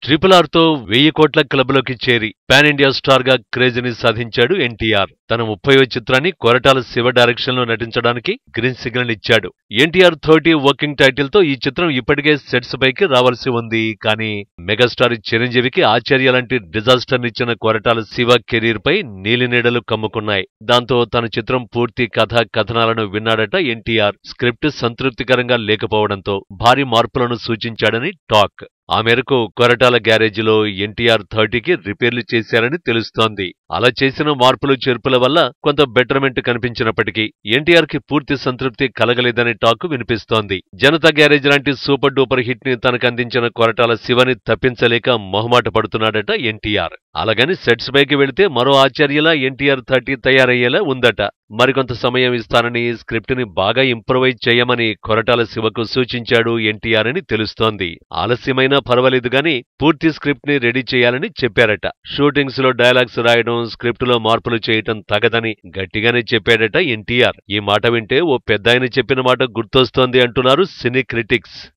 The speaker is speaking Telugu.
RRRతో 1000 కోట్ల క్లబ్లోకి చేరి పాన్ ఇండియా స్టార్ గా క్రేజ్ ని సాధించాడు ఎన్టీఆర్. తన 30వ చిత్రాన్ని కొరటాల శివ డైరెక్షన్ లో నటించడానికి గ్రీన్ సిగ్నల్ ఇచ్చాడు. ఎన్టీఆర్ 30 వర్కింగ్ టైటిల్ తో ఈ చిత్రం ఇప్పటికే సెట్స్ పైకి రావాల్సి ఉంది. కానీ మెగాస్టార్ చిరంజీవికి ఆచార్య లాంటి డిజాస్టర్ నిచ్చిన కొరటాల శివ కెరీర్ పై నీలినీడలు కమ్ముకున్నాయి. దాంతో తన చిత్రం పూర్తి కథనాలను విన్నాడట ఎన్టీఆర్. స్క్రిప్ట్ సంతృప్తికరంగా లేకపోవడంతో భారీ మార్పులను సూచించాడని టాక్. ఆ మేరకు కొరటాల గ్యారేజీలో ఎన్టీఆర్ 30కి రిపేర్లు చేశారని తెలుస్తోంది. అలా చేసిన మార్పులు చేర్పుల వల్ల కొంత బెటర్మెంట్ కనిపించినప్పటికీ ఎన్టీఆర్ కి పూర్తి సంతృప్తి కలగలేదనే టాక్ వినిపిస్తోంది. జనతా గ్యారేజ్ లాంటి సూపర్ డూపర్ హిట్ ని తనకందించిన కొరటాల శివని తప్పించలేక మొహమాట పడుతున్నాడట ఎన్టీఆర్. అలాగని సెట్స్ పైకి వెళితే మరో ఆచార్యలా ఎన్టీఆర్ 30 తయారయ్యేలా ఉందట. మరికొంత సమయం ఇస్తానని, స్క్రిప్ట్ ని బాగా ఇంప్రొవైజ్ చేయమని కొరటాల శివకు సూచించాడు ఎన్టీఆర్ అని తెలుస్తోంది. ఆలస్యమైనా పర్వాలేదు గాని పూర్తి స్క్రిప్ట్ ని రెడీ చేయాలని చెప్పారట. షూటింగ్స్ లో డైలాగ్స్ రాయడం, స్క్రిప్ట్ లో మార్పులు చేయటం తగదని గట్టిగానే చెప్పాడట ఎన్టీఆర్. ఈ మాట వింటే ఓ పెద్దాయన చెప్పిన మాట గుర్తొస్తోంది అంటున్నారు సినీ క్రిటిక్స్.